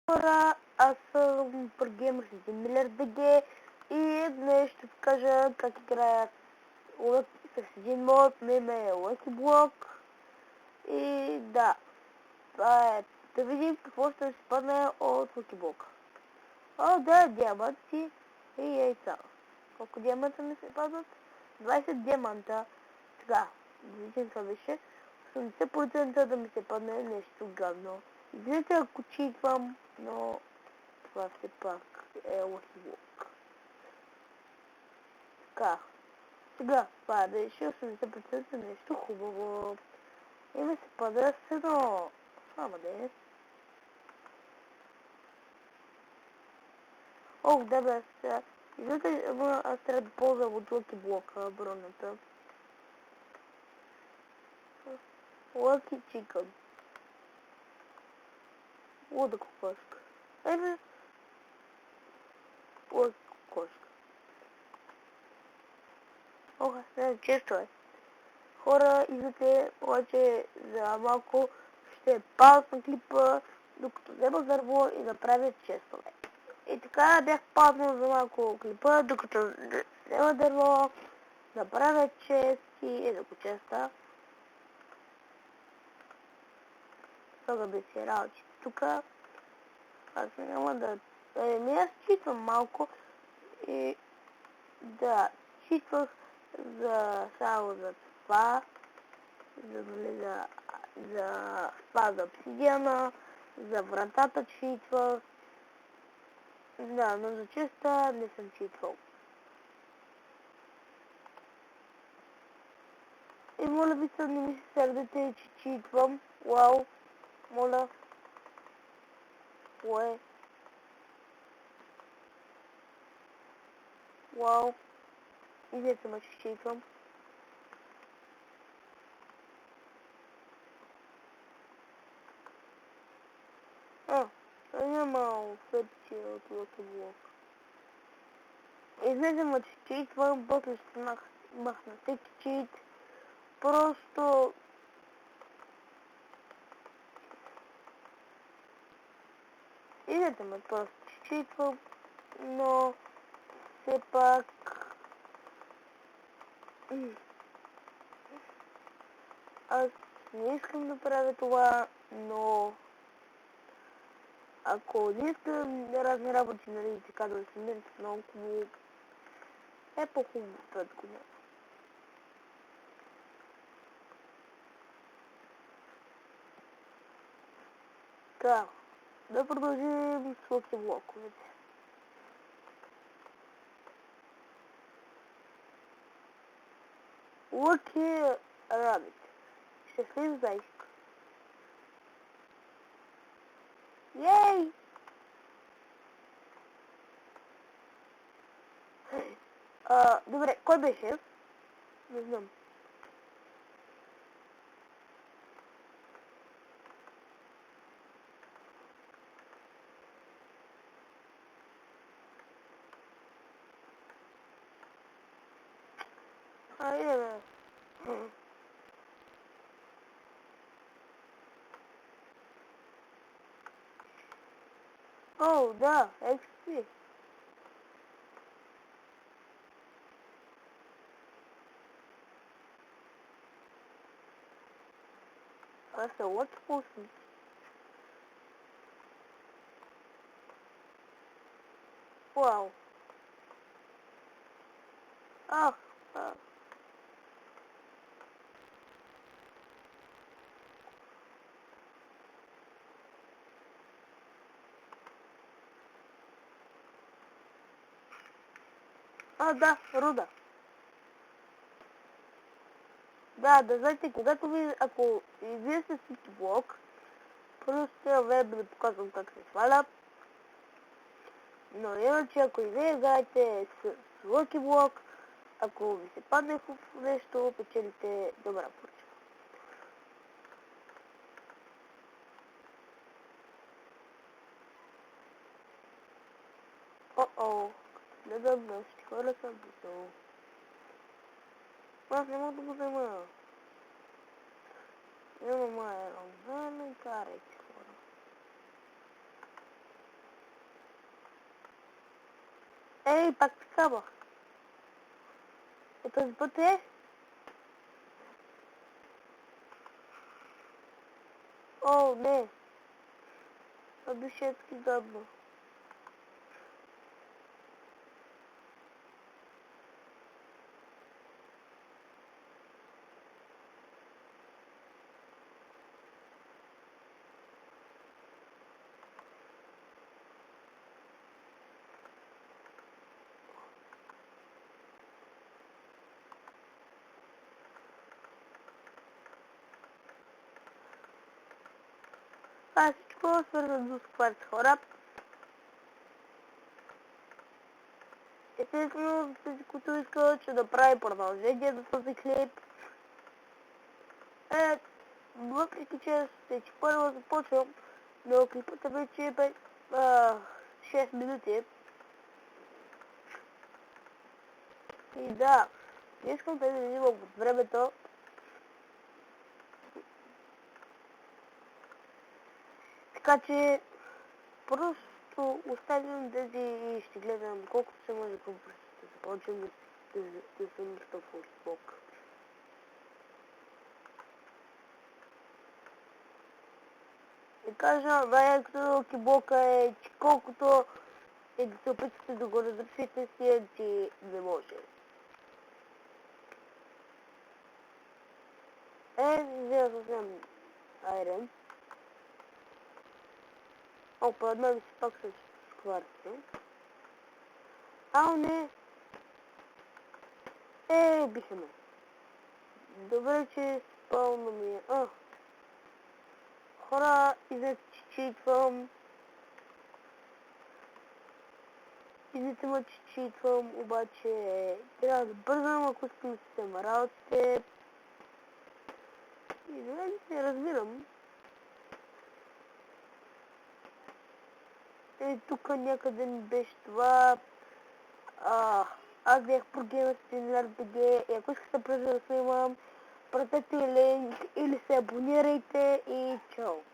Хора, аз съм прогеймър с Милер БГ и днес ще покажа как играя с един мод на име Lucky Block. И да, това е да видим какво ще се падне от Lucky Block. О, да, диаманти и яйца. Колко диаманта ми се падат? 20 диаманта. Така, да видим това беше. 80% да ми се падне нещо гадно. Извинете ако читвам, но това все пак е Lucky Block. Така, сега падаше 80% нещо хубаво. И ми се пада с едно. Само да е. О, да бе, сега. Извинете, аз трябва да ползвам от Lucky Block бронята. Lucky Chicken. Луда кокошка. Ебе. Луда кокошка. Ох, не, често е. Хора, извинете, обаче за малко ще паузна клипа, докато взема дърво и направя честове. И така бях паднал за малко клипа, докато взема дърво, направя чест и да го честа. Това да си работи тук. Аз няма да... аз читвам малко и да, читвах само за това, за това за обсидиана, за вратата читвах. Да, но за честа не съм читвал. И моля ви се, не ми се сърдете, че читвам. Уау, моля. Кое? Уау. Извинете ме, че читвам. Няма фетчи от Lucky Block. Извинете ме, че читвам, после ще махна всеки чит. Просто... Извинете ме, просто че читвам, но все пак... Аз не искам да правя това, но... Ако не искам разни работи, нали, така да се мерят много хубаво, е по-хубаво това да го няма. Така, да продължим с Lucky блоковете. Lucky Rabbit. Щастлив зайчик. Ей! Добре, кой беше? Не знам. Айде бе. О, да, XP. Това са Lucky Potions. Вау. Ах, да, руда. Да знаете, когато ви, ако и вие сте Lucky Block, просто ще време да показвам как се сваля. Но иначе, ако и вие играете с Lucky Block, ако ви се падне в нещо, печелите добра поръчка. О-о, гледам на всички хора съм бутал. Аз не мога да го взема. Няма майрон, не карайте хора. Ей, пак такава. Този път е. О, не. Това беше едски гадно. Това всичко е свързано с кварц, хора. Естествено, тези, които искат, ще направи продължение за този клип. Въпреки че вече първо започвам, но клипът е вече 6 минути. И да, не искам да ви взимам от времето. Така че просто оставям тези и ще гледам колкото се може по-бързо да започвам да съм в Фейсбук. И кажа, най-якото киблока е, че колкото и да се опитате да го разрешите си, че не може. Взема съвсем айрен. Опа, една ми се пак с кварци. Ау, не! Биха ме. Добре, че спално ми е. Хора, изчитвам. Извинете ме, че читвам, обаче трябва да бързам, ако искам да си взема работите. И не разбирам. Тук някъде ми беше това. Аз бях по GameStreamer.bg и ако искате да снимам, пратете линк или се абонирайте и чао!